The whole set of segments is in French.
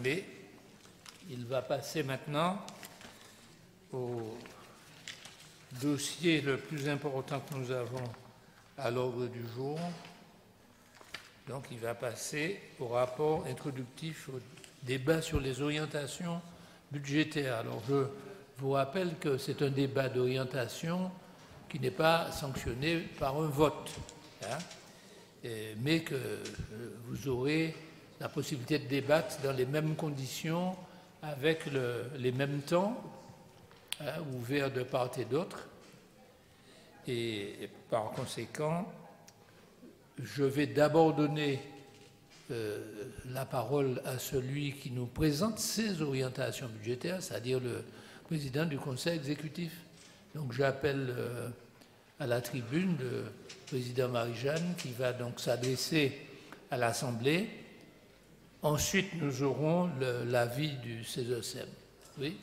Mais il va passer maintenant au dossier le plus important que nous avons à l'ordre du jour. Donc il va passer au rapport introductif au débat sur les orientations budgétaires. Alors je vous rappelle que c'est un débat d'orientation qui n'est pas sanctionné par un vote, hein, mais que vous aurez la possibilité de débattre dans les mêmes conditions, avec les mêmes temps, hein, ouverts de part et d'autre. Et par conséquent, je vais d'abord donner la parole à celui qui nous présente ces orientations budgétaires, c'est-à-dire le président du Conseil exécutif. Donc j'appelle à la tribune le président Marie-Jeanne qui va donc s'adresser à l'Assemblée. Ensuite, nous aurons l'avis du CESEM. Oui.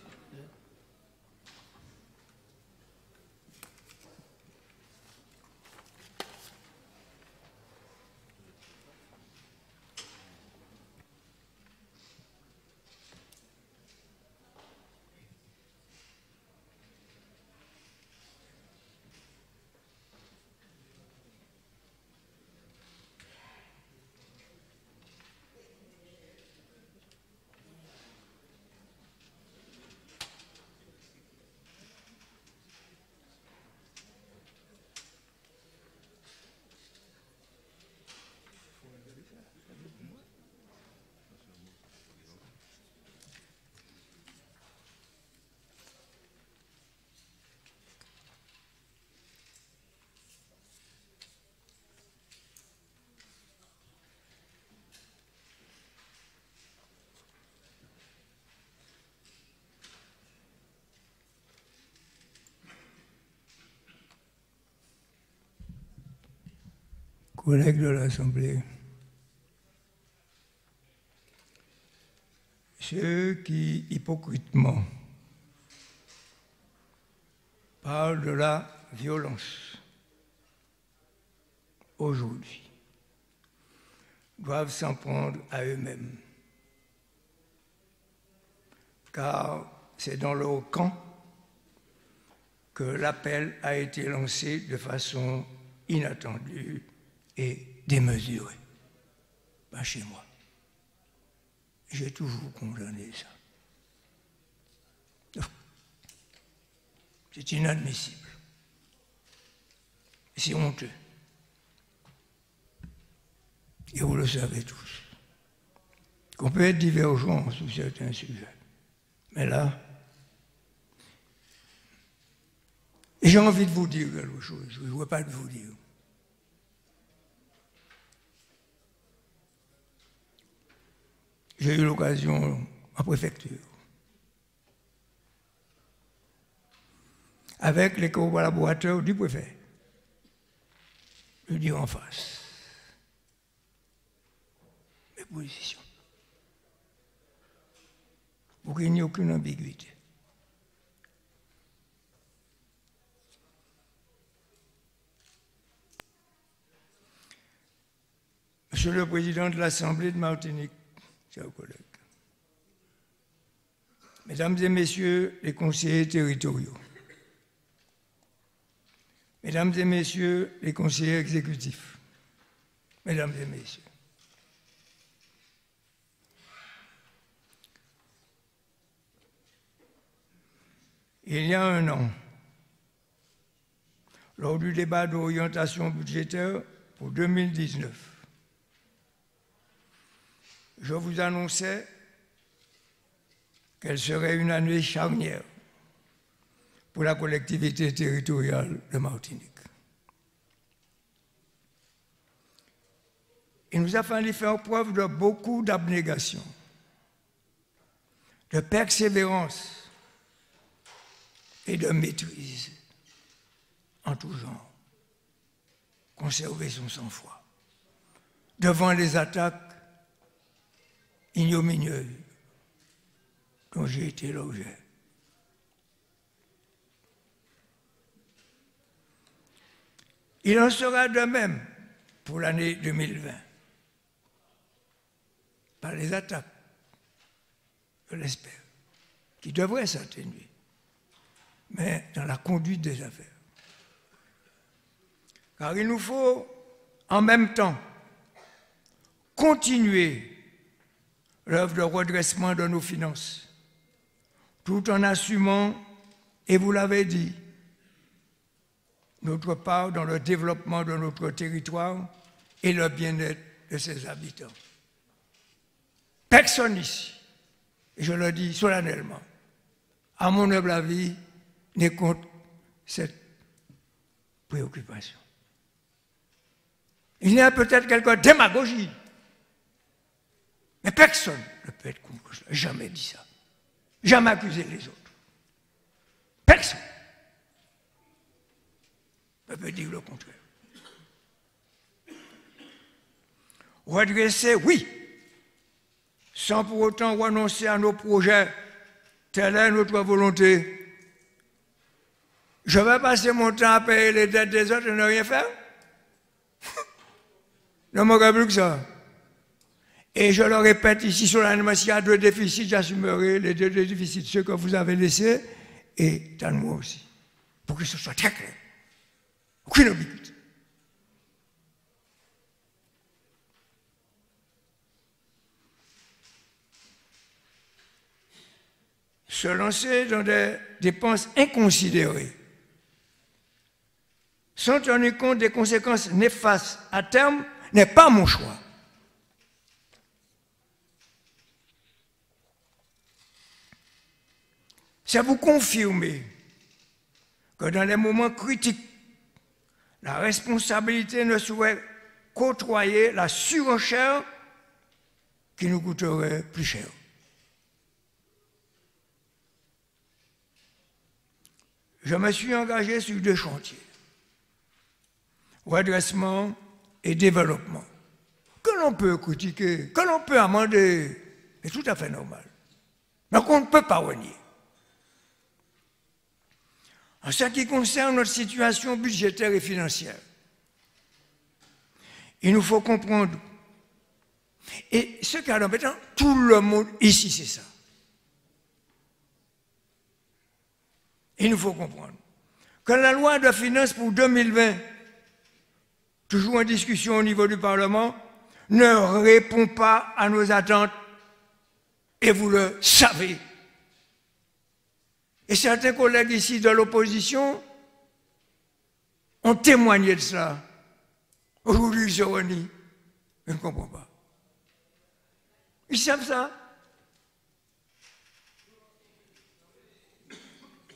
Collègues de l'Assemblée, ceux qui hypocritement parlent de la violence aujourd'hui doivent s'en prendre à eux-mêmes, car c'est dans leur camp que l'appel a été lancé de façon inattendue et démesuré. Pas chez moi. J'ai toujours condamné ça. C'est inadmissible. C'est honteux. Et vous le savez tous. Qu'on peut être divergent sur certains sujets. Mais là, j'ai envie de vous dire quelque chose. Je ne veux pas de vous dire. J'ai eu l'occasion en préfecture, avec les collaborateurs du préfet, de dire en face mes positions, pour qu'il n'y ait aucune ambiguïté. Monsieur le Président de l'Assemblée de Martinique, chers collègues, Mesdames et Messieurs les conseillers territoriaux, Mesdames et Messieurs les conseillers exécutifs, Mesdames et Messieurs, il y a un an, lors du débat d'orientation budgétaire pour 2019, je vous annonçais qu'elle serait une année charnière pour la collectivité territoriale de Martinique. Il nous a fallu faire preuve de beaucoup d'abnégation, de persévérance et de maîtrise en tout genre. Conserver son sang-froid devant les attaques ignominieuses dont j'ai été l'objet. Il en sera de même pour l'année 2020. Par les attaques je l'espère, qui devrait s'atténuer, mais dans la conduite des affaires. Car il nous faut, en même temps, continuer l'œuvre de redressement de nos finances, tout en assumant, et vous l'avez dit, notre part dans le développement de notre territoire et le bien-être de ses habitants. Personne ici, et je le dis solennellement, à mon humble avis, n'est contre cette préoccupation. Il y a peut-être quelques démagogies, mais personne ne peut être contre cela. Jamais dit ça. Jamais accusé les autres. Personne ne peut dire le contraire. Redresser, oui, sans pour autant renoncer à nos projets. Telle est notre volonté. Je vais passer mon temps à payer les dettes des autres et ne rien faire? Ne manquerait plus que ça. Et je le répète ici solennellement, s'il y a 2 déficits, j'assumerai les 2 déficits, ceux que vous avez laissés, et dans moi aussi. Pour que ce soit très clair. Aucune ambiguïté. Se lancer dans des dépenses inconsidérées, sans tenir compte des conséquences néfastes à terme, n'est pas mon choix. Ça vous confirme que dans les moments critiques, la responsabilité ne saurait côtoyer la surenchère qui nous coûterait plus cher. Je me suis engagé sur 2 chantiers, redressement et développement, que l'on peut critiquer, que l'on peut amender, c'est tout à fait normal, mais qu'on ne peut pas renier. En ce qui concerne notre situation budgétaire et financière, il nous faut comprendre, et ce qui est embêtant, tout le monde ici, c'est ça. Il nous faut comprendre que la loi de finances pour 2020, toujours en discussion au niveau du Parlement, ne répond pas à nos attentes, et vous le savez. Et certains collègues ici de l'opposition ont témoigné de cela. Aujourd'hui, ils se renient. Je ne comprends pas. Ils savent ça.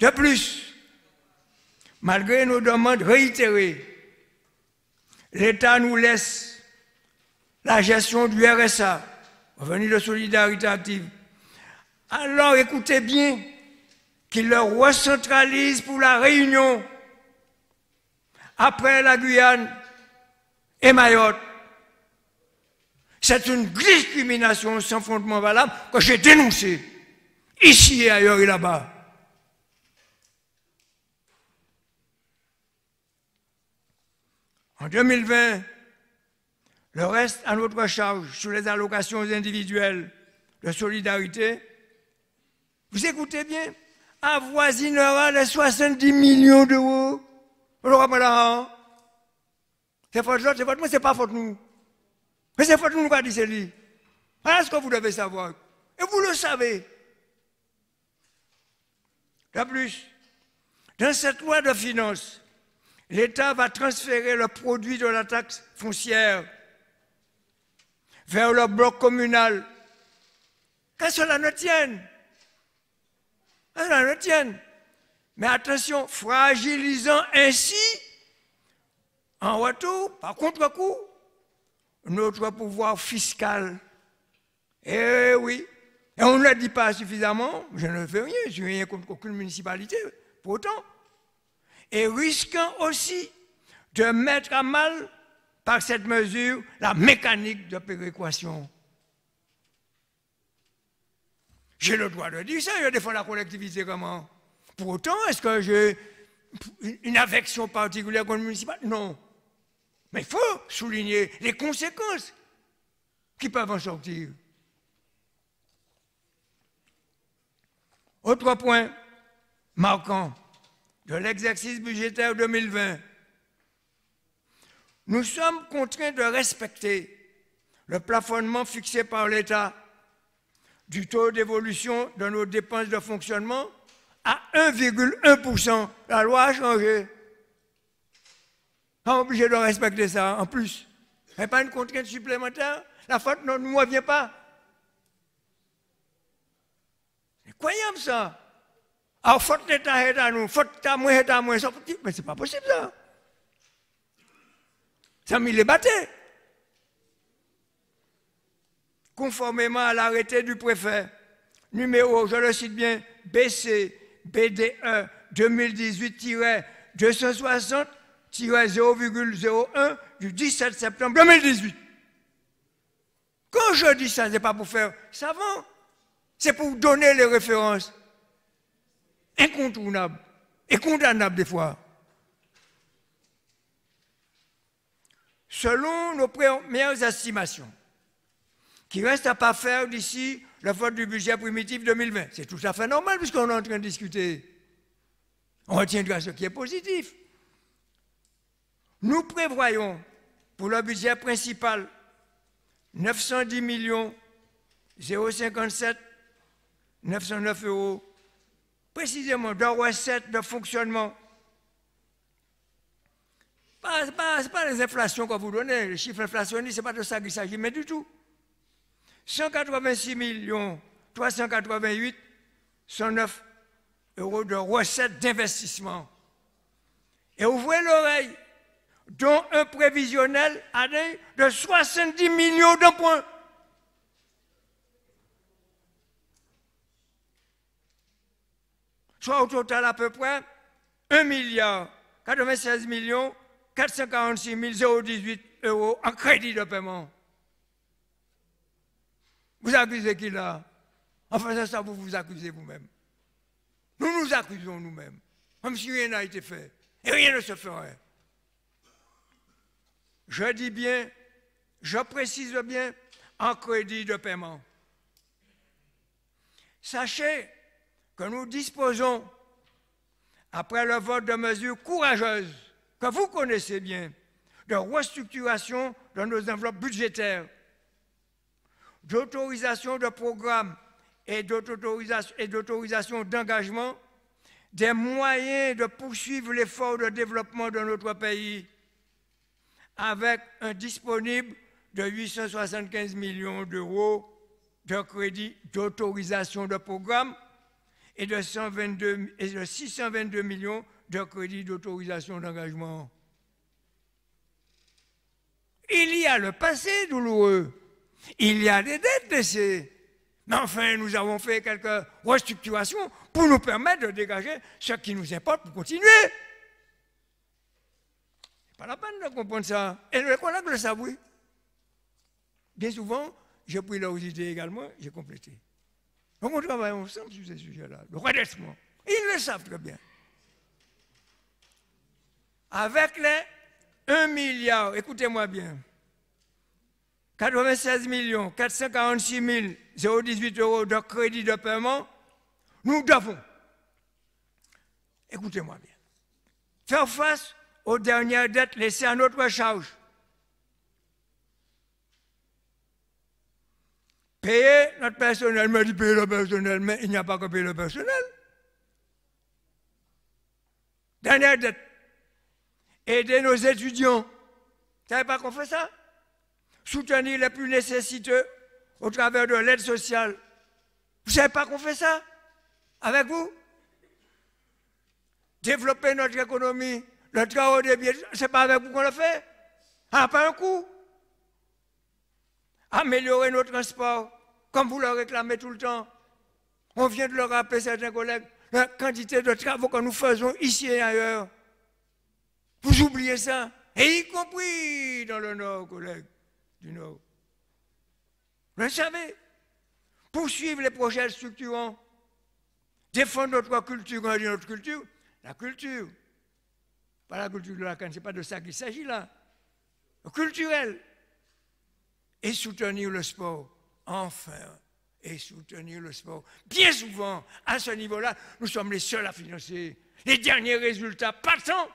De plus, malgré nos demandes réitérées, l'État nous laisse la gestion du RSA, revenu de solidarité active. Alors écoutez bien, qu'il le recentralise pour la Réunion, après la Guyane et Mayotte. C'est une discrimination sans fondement valable que j'ai dénoncée, ici et ailleurs et là-bas. En 2020, le reste à notre charge sur les allocations individuelles de solidarité, vous écoutez bien, avoisinera les 70 millions d'euros. On l'aura pas là. C'est faute l'autre, c'est faute moi, c'est pas faute nous. Mais c'est faute nous, nous dit c'est lui. Voilà ce que vous devez savoir. Et vous le savez. De plus, dans cette loi de finances, l'État va transférer le produit de la taxe foncière vers le bloc communal. Qu'à cela ne tienne. Cela ne tienne. Mais attention, fragilisant ainsi, en retour, par contre-coup, notre pouvoir fiscal. Eh oui. Et on ne le dit pas suffisamment, je ne fais rien, je n'ai rien contre aucune municipalité, pour autant. Et risquant aussi de mettre à mal, par cette mesure, la mécanique de péréquation. J'ai le droit de dire ça, je défends la collectivité comment? Pour autant, est-ce que j'ai une affection particulière contre le municipal? Non. Mais il faut souligner les conséquences qui peuvent en sortir. Autre point marquant de l'exercice budgétaire 2020, nous sommes contraints de respecter le plafonnement fixé par l'État du taux d'évolution de nos dépenses de fonctionnement à 1,1%. La loi a changé. On est obligé de respecter ça en plus. Il n'y a pas une contrainte supplémentaire. La faute ne nous revient pas. C'est incroyable ça. Alors, faute l'État est à nous, faute à moi est à moi. Mais c'est pas possible ça. Ça me les battait. Conformément à l'arrêté du préfet, numéro, je le cite bien, BC BDE 2018-260-0,01 du 17 septembre 2018. Quand je dis ça, ce n'est pas pour faire savant, c'est pour donner les références incontournables et condamnables des fois. Selon nos premières estimations, qui reste à pas faire d'ici le vote du budget primitif 2020. C'est tout à fait normal puisqu'on est en train de discuter. On retiendra ce qui est positif. Nous prévoyons pour le budget principal 910 millions 057 909 euros, précisément de recettes de fonctionnement. Ce n'est pas les inflations qu'on vous donne, les chiffres inflationnistes, ce n'est pas de ça qu'il s'agit, mais du tout. 186 388 109 euros de recettes d'investissement. Et ouvrez l'oreille, dont un prévisionnel année de 70 millions d'emprunt. Soit au total à peu près 1 milliard 96 millions 446 018 euros en crédit de paiement. Vous accusez qui là? En faisant ça, vous vous accusez vous-même. Nous nous accusons nous-mêmes, comme si rien n'a été fait. Et rien ne se ferait. Je dis bien, je précise bien, en crédit de paiement. Sachez que nous disposons, après le vote de mesures courageuses, que vous connaissez bien, de restructuration de nos enveloppes budgétaires, d'autorisation de programmes et d'autorisation d'engagement, des moyens de poursuivre l'effort de développement de notre pays avec un disponible de 875 millions d'euros de crédits d'autorisation de programme et de 622 millions de crédits d'autorisation d'engagement. Il y a le passé douloureux. Il y a des dettes laissées. Mais enfin, nous avons fait quelques restructurations pour nous permettre de dégager ce qui nous importe pour continuer. Ce n'est pas la peine de comprendre ça. Et le collègue le savent, oui. Bien souvent, j'ai pris leurs idées également, j'ai complété. Donc on travaille ensemble sur ces sujets-là, le redressement. Ils le savent très bien. Avec les 1 milliard, écoutez-moi bien, 96 446 018 euros de crédit de paiement, nous devons, écoutez-moi bien, faire face aux dernières dettes laissées à notre charge. Payer notre personnel, mais dit payer le personnel, mais il n'y a pas que payer le personnel. Dernière dette, aider nos étudiants. Vous ne savez pas qu'on fait ça? Soutenir les plus nécessiteux au travers de l'aide sociale. Vous ne savez pas qu'on fait ça avec vous? Développer notre économie, le travail des biens, ce n'est pas avec vous qu'on le fait. Ça n'a pas un coût. Améliorer nos transports, comme vous le réclamez tout le temps. On vient de le rappeler, certains collègues, la quantité de travaux que nous faisons ici et ailleurs. Vous oubliez ça, et y compris dans le Nord, collègues du Nord. Vous le savez, poursuivre les projets structurants, défendre notre culture, quand on dit notre culture, la culture, pas la culture de la canne, ce n'est pas de ça qu'il s'agit là, le culturel, et soutenir le sport, enfin, et soutenir le sport. Bien souvent, à ce niveau-là, nous sommes les seuls à financer. Les derniers résultats patents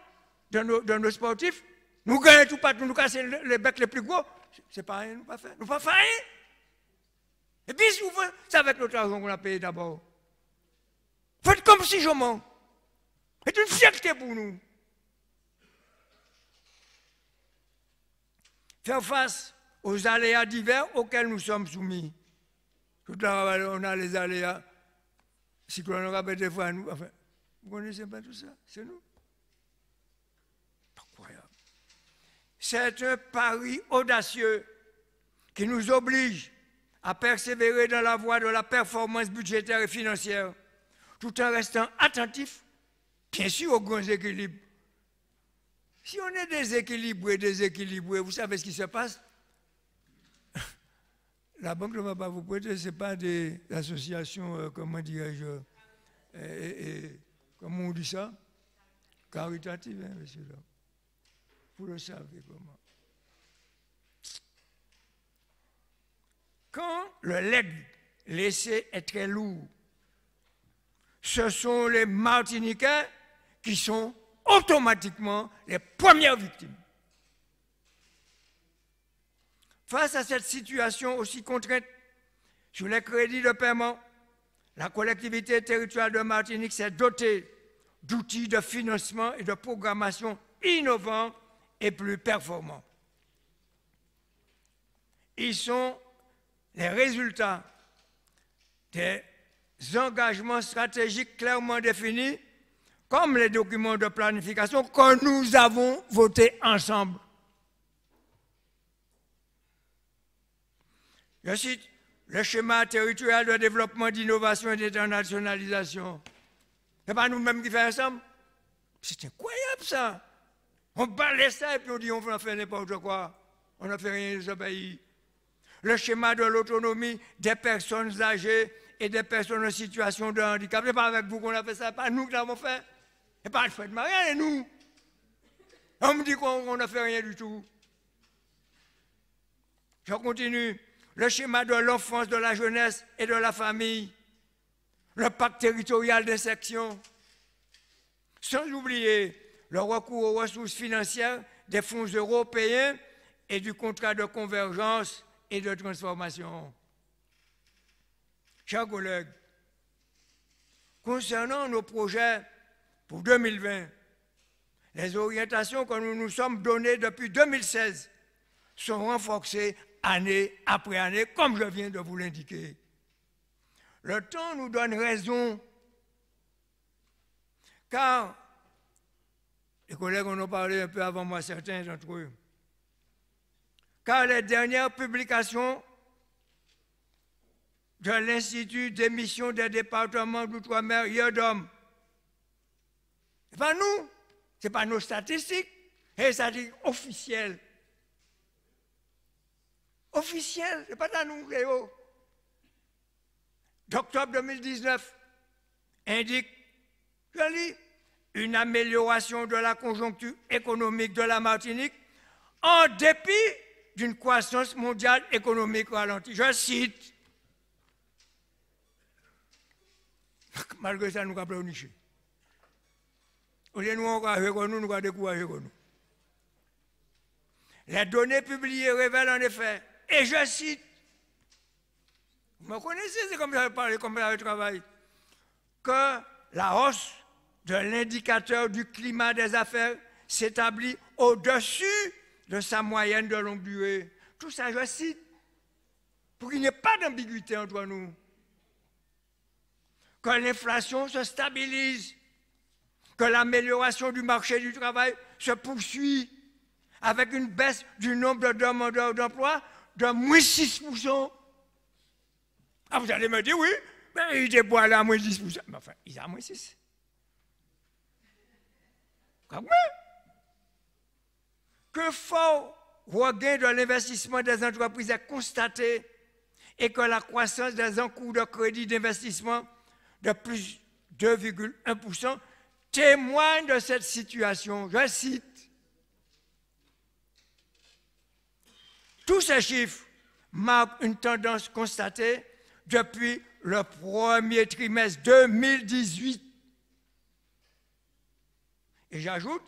de nos sportifs, nous gagnons tout partout, nous cassons les becs les plus gros, c'est pas rien, nous pas fait. Nous pas fait rien. Et bien souvent, c'est avec notre argent qu'on a payé d'abord. Faites comme si je mens. C'est une fierté pour nous. Faire face aux aléas divers auxquels nous sommes soumis. Tout là, on a les aléas. Si on rappelle des fois à nous, enfin, vous ne connaissez pas tout ça, c'est nous. Incroyable. C'est un pari audacieux qui nous oblige à persévérer dans la voie de la performance budgétaire et financière, tout en restant attentif, bien sûr, aux grands équilibres. Si on est déséquilibré, vous savez ce qui se passe? La banque ne va pas vous prêter, ce n'est pas des associations, comment dirais-je, comment on dit ça? Caritatives, hein, monsieur. Vous le savez comment. Quand le legs laissé est très lourd, ce sont les Martiniquais qui sont automatiquement les premières victimes. Face à cette situation aussi contrainte, sur les crédits de paiement, la collectivité territoriale de Martinique s'est dotée d'outils de financement et de programmation innovants et plus performants. Ils sont les résultats des engagements stratégiques clairement définis, comme les documents de planification que nous avons votés ensemble. Je cite le schéma territorial de développement, d'innovation et d'internationalisation. Ce n'est pas nous-mêmes qui faisons ensemble. C'est incroyable ça. On balaye ça et puis on dit on va faire n'importe quoi. On n'a fait rien de ce pays. Le schéma de l'autonomie des personnes âgées et des personnes en situation de handicap. Ce n'est pas avec vous qu'on a fait ça, pas nous qui l'avons fait. Ce n'est pas le fait de Marianne et nous. On me dit qu'on n'a fait rien du tout. Je continue. Le schéma de l'enfance, de la jeunesse et de la famille. Le pacte territorial des sections. Sans oublier le recours aux ressources financières des fonds européens et du contrat de convergence et de transformation. Chers collègues, concernant nos projets pour 2020, les orientations que nous nous sommes données depuis 2016 sont renforcées année après année, comme je viens de vous l'indiquer. Le temps nous donne raison, car les collègues en ont parlé un peu avant moi, certains d'entre eux, car les dernières publications de l'Institut d'émission des départements d'outre-mer, IEDOM, ce n'est pas nous, ce n'est pas nos statistiques, c'est des statistiques officielles. Officielles, ce n'est pas à nous, Léo. D'octobre 2019 indique, je lis, une amélioration de la conjoncture économique de la Martinique en dépit d'une croissance mondiale économique ralentie. Je cite. Malgré ça, nous avons pleurniché. Au lieu de nous encourager comme nous avons découragé comme nous. Les données publiées révèlent en effet, et je cite, vous me connaissez, c'est comme j'avais parlé, comme j'avais travaillé, que la hausse de l'indicateur du climat des affaires s'établit au-dessus de sa moyenne de longue durée. Tout ça, je cite, pour qu'il n'y ait pas d'ambiguïté entre nous. Que l'inflation se stabilise, que l'amélioration du marché du travail se poursuit avec une baisse du nombre de demandeurs d'emploi de moins 6%. Ah, vous allez me dire, oui, mais il était bon à moins 10%. Mais enfin, il est à moins 6%. Comment? Que fort regain de l'investissement des entreprises est constaté et que la croissance des encours de crédit d'investissement de plus 2,1% témoigne de cette situation. Je cite. Tous ces chiffres marquent une tendance constatée depuis le premier trimestre 2018. Et j'ajoute,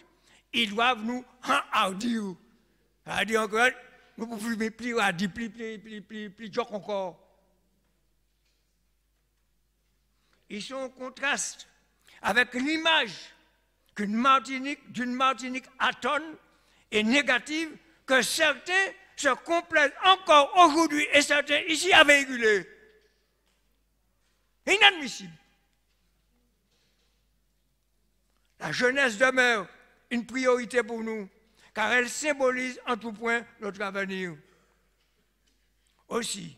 ils doivent nous enhardir. C'est-à-dire encore, nous pouvons plus dur encore. Ils sont en contraste avec l'image d'une Martinique atone et négative que certains se complaisent encore aujourd'hui et certains ici à véhiculer. Inadmissible. La jeunesse demeure une priorité pour nous, car elle symbolise en tout point notre avenir. Aussi,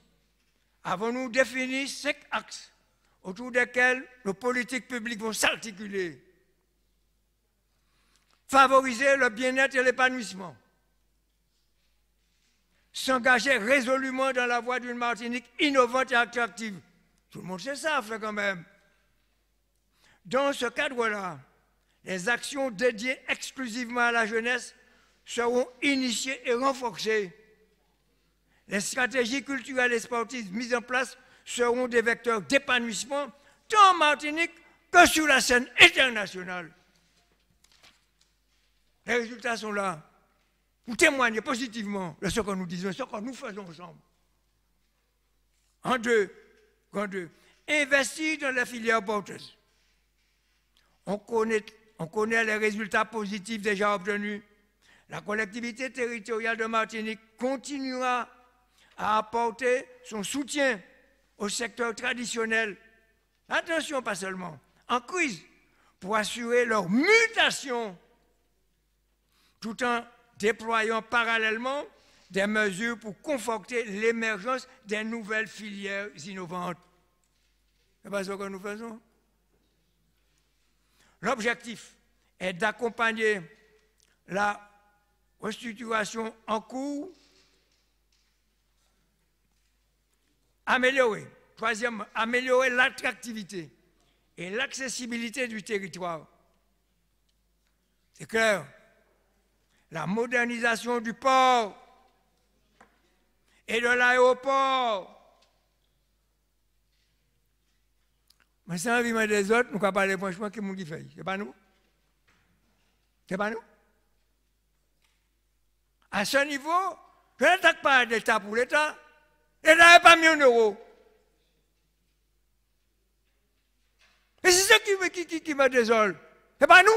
avons-nous défini 5 axes autour desquels nos politiques publiques vont s'articuler. Favoriser le bien-être et l'épanouissement. S'engager résolument dans la voie d'une Martinique innovante et attractive. Tout le monde sait ça, fait quand même. Dans ce cadre-là, les actions dédiées exclusivement à la jeunesse seront initiées et renforcées. Les stratégies culturelles et sportives mises en place seront des vecteurs d'épanouissement tant en Martinique que sur la scène internationale. Les résultats sont là. Vous témoignez positivement de ce que nous disons, ce que nous faisons ensemble. En deux, investir dans les filières porteuses. On connaît les résultats positifs déjà obtenus. La collectivité territoriale de Martinique continuera à apporter son soutien au secteur traditionnel. Attention, pas seulement, en crise, pour assurer leur mutation, tout en déployant parallèlement des mesures pour conforter l'émergence des nouvelles filières innovantes. C'est pas ce que nous faisons. L'objectif est d'accompagner la restructuration en cours, troisièmement, améliorer l'attractivité et l'accessibilité du territoire. C'est clair. La modernisation du port et de l'aéroport. Mais sans envie des autres, nous ne parler franchement qui est-ce qui fait. Ce n'est pas nous. Ce n'est pas nous. À ce niveau, je n'attaque pas l'État pour l'État. L'État n'a pas mis €. Et c'est ça qui me désole. Ce n'est pas nous.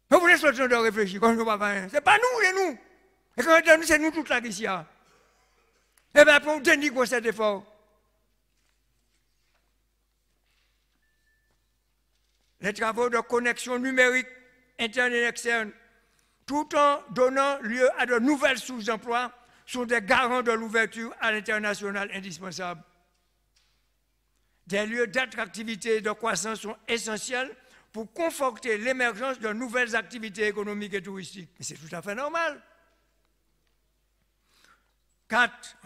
Vous voulez sortir de réfléchir, quand je ne vois pas rien. Ce n'est pas nous, c'est nous. Et quand c'est nous toute la ici. Et bien, pour dénigrer cet effort. Les travaux de connexion numérique interne et externe, tout en donnant lieu à de nouvelles sources d'emploi, sont des garants de l'ouverture à l'international indispensable. Des lieux d'attractivité et de croissance sont essentiels pour conforter l'émergence de nouvelles activités économiques et touristiques. Mais c'est tout à fait normal. 4,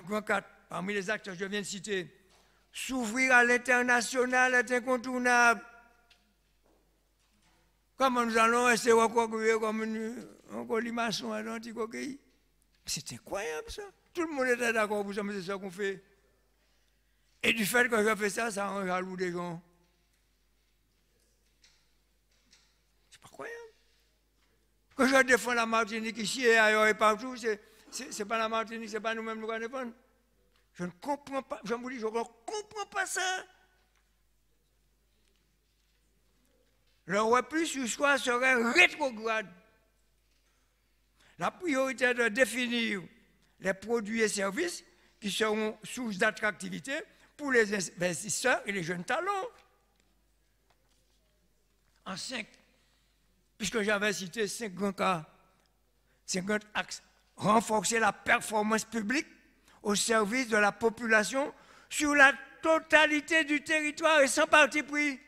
parmi les actes que je viens de citer, s'ouvrir à l'international est incontournable. Comment nous allons rester recroquevillés comme un colimaçon à l'anticoquille? C'est incroyable ça. Tout le monde était d'accord pour ça, mais c'est ça qu'on fait. Et du fait que je fais ça, ça rend jaloux des gens. C'est pas croyable. Que je défends la Martinique ici et ailleurs et partout, c'est pas la Martinique, c'est pas nous-mêmes nous allons défendre. Je ne comprends pas, je vous dis, je ne comprends pas ça. Le repli sur soi serait rétrograde. La priorité est de définir les produits et services qui seront source d'attractivité pour les investisseurs et les jeunes talents. En 5, puisque j'avais cité 5 grands cas, 50 axes, renforcer la performance publique au service de la population sur la totalité du territoire et sans parti pris.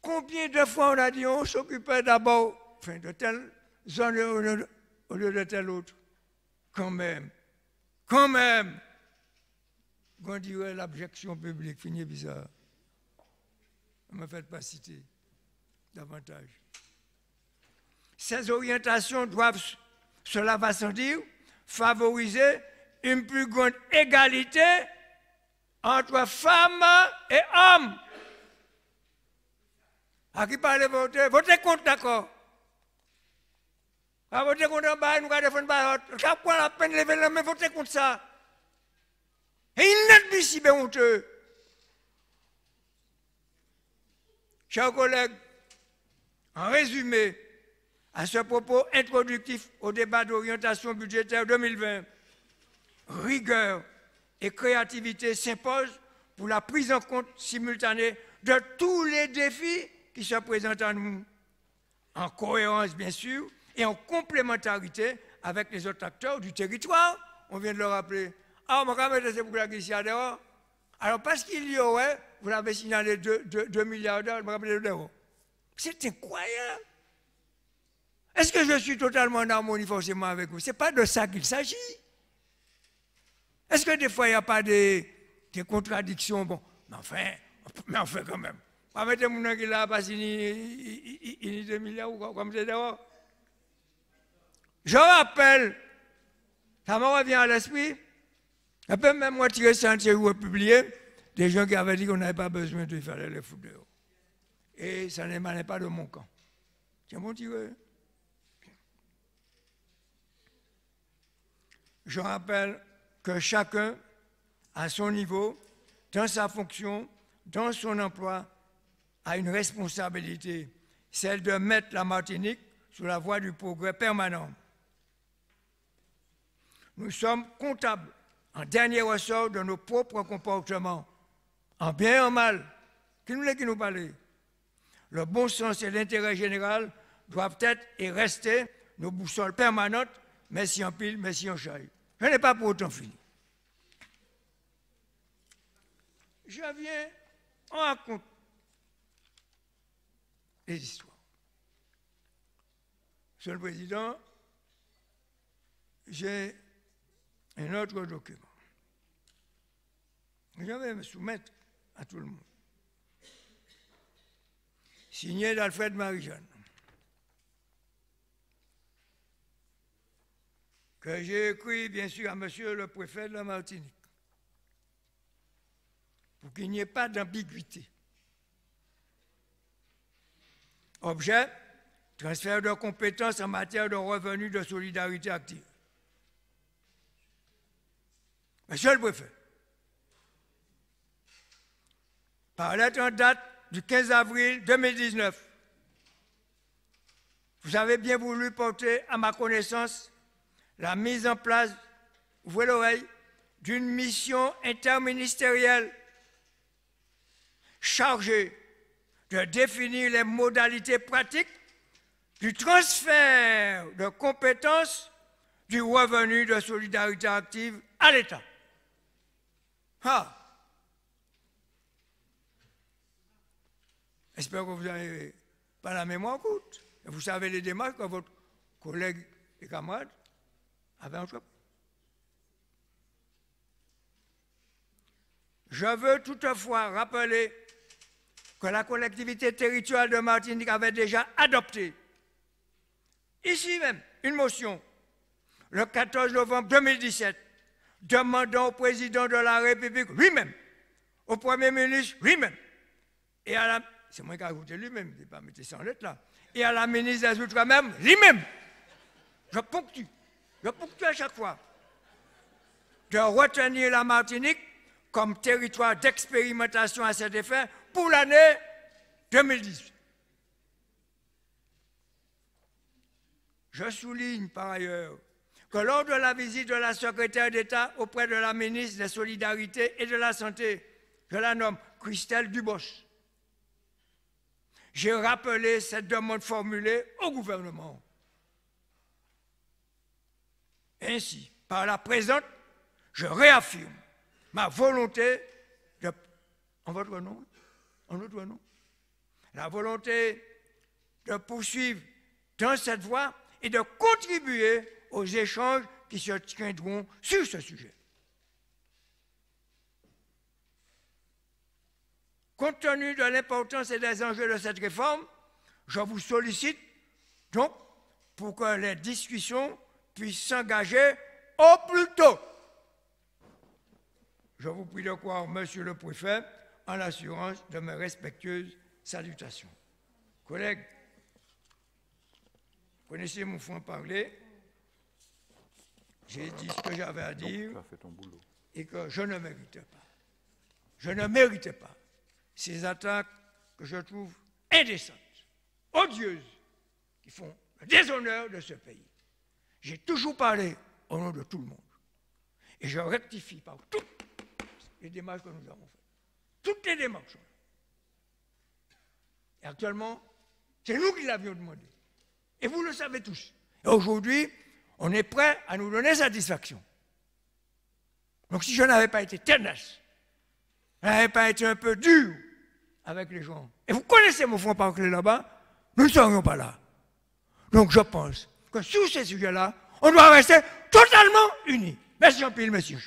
Combien de fois on a dit on s'occupait d'abord de telle zone au lieu de telle autre? Quand même, on dirait l'abjection publique, fini bizarre. Ne me faites pas citer davantage. Ces orientations doivent, cela va sans dire, favoriser une plus grande égalité entre femmes et hommes. À qui parle voter? Votez contre, d'accord. À voter contre un bail, nous allons défendre un bail. Quand on a la peine de lever la main, votez contre ça. Et inadmissible et honteux. Chers collègues, en résumé, à ce propos introductif au débat d'orientation budgétaire 2020, rigueur et créativité s'imposent pour la prise en compte simultanée de tous les défis qui se présentent à nous, en cohérence bien sûr, et en complémentarité avec les autres acteurs du territoire. On vient de le rappeler. Ah, on va mettre ces boucles ici à dehors. Alors, parce qu'il y aurait, vous l'avez signalé 2 milliards d'euros. C'est incroyable. Est-ce que je suis totalement en harmonie forcément avec vous? Ce n'est pas de ça qu'il s'agit. Est-ce que des fois, il n'y a pas des contradictions? Bon, mais enfin quand même. Pas mettre mon nom qui l'a pas signé 2 milliards ou quoi, comme c'est dehors. Je rappelle, ça me revient à l'esprit, un peu même moi tiré sentier ou publié, des gens qui avaient dit qu'on n'avait pas besoin de faire les fous dehors. Et ça n'émanait pas de mon camp. C'est bon tiré. Je rappelle que chacun, à son niveau, dans sa fonction, dans son emploi, a une responsabilité, celle de mettre la Martinique sur la voie du progrès permanent. Nous sommes comptables, en dernier ressort, de nos propres comportements, en bien et en mal. Qui nous parle? Le bon sens et l'intérêt général doivent être et rester nos boussoles permanentes, mais si en pile, mais si en chaille. Je n'ai pas pour autant fini. Je viens, on raconte les histoires. Monsieur le Président, j'ai un autre document. Je vais me soumettre à tout le monde. Signé d'Alfred Marie-Jeanne. Que j'ai écrit, bien sûr, à monsieur le préfet de la Martinique, pour qu'il n'y ait pas d'ambiguïté. Objet, transfert de compétences en matière de revenus de solidarité active. Monsieur le préfet, par lettre en date du 15 avril 2019, vous avez bien voulu porter à ma connaissance la mise en place, ouvrez l'oreille, d'une mission interministérielle chargée de définir les modalités pratiques du transfert de compétences du revenu de solidarité active à l'État. Ah! J'espère que vous n'avez pas la mémoire courte. Vous savez les démarches que votre collègue et camarade avaient entreprises. Je veux toutefois rappeler que la collectivité territoriale de Martinique avait déjà adopté, ici même, une motion, le 14 novembre 2017, demandant au président de la République lui-même, au Premier ministre lui-même, et à la... C'est moi qui ai ajouté lui-même, je ne vais pas mettre ça en lettre là, et à la ministre des Outre-mer lui-même. Je ponctue à chaque fois, de retenir la Martinique comme territoire d'expérimentation à cet effet pour l'année 2018. Je souligne par ailleurs que lors de la visite de la secrétaire d'État auprès de la ministre des Solidarités et de la Santé, je la nomme Christelle Duboche, j'ai rappelé cette demande formulée au gouvernement. Ainsi, par la présente, je réaffirme ma volonté de, en votre nom, la volonté de poursuivre dans cette voie et de contribuer aux échanges qui se tiendront sur ce sujet. Compte tenu de l'importance et des enjeux de cette réforme, je vous sollicite donc pour que les discussions puissent s'engager au plus tôt. je vous prie de croire, monsieur le préfet, en l'assurance de mes respectueuses salutations. Collègues, connaissez mon franc-parler. J'ai dit ce que j'avais à dire et que je ne méritais pas. Je ne méritais pas ces attaques que je trouve indécentes, odieuses, qui font le déshonneur de ce pays. J'ai toujours parlé au nom de tout le monde. Et je rectifie par toutes les démarches que nous avons faites. Toutes les démarches. Et actuellement, c'est nous qui l'avions demandé. Et vous le savez tous. Et aujourd'hui, on est prêt à nous donner satisfaction. Donc si je n'avais pas été tenace, je n'avais pas été un peu dur avec les gens, et vous connaissez mon front parler là-bas, nous ne serions pas là. Donc je pense que sur ces sujets-là, on doit rester totalement unis. Merci en pile, messieurs.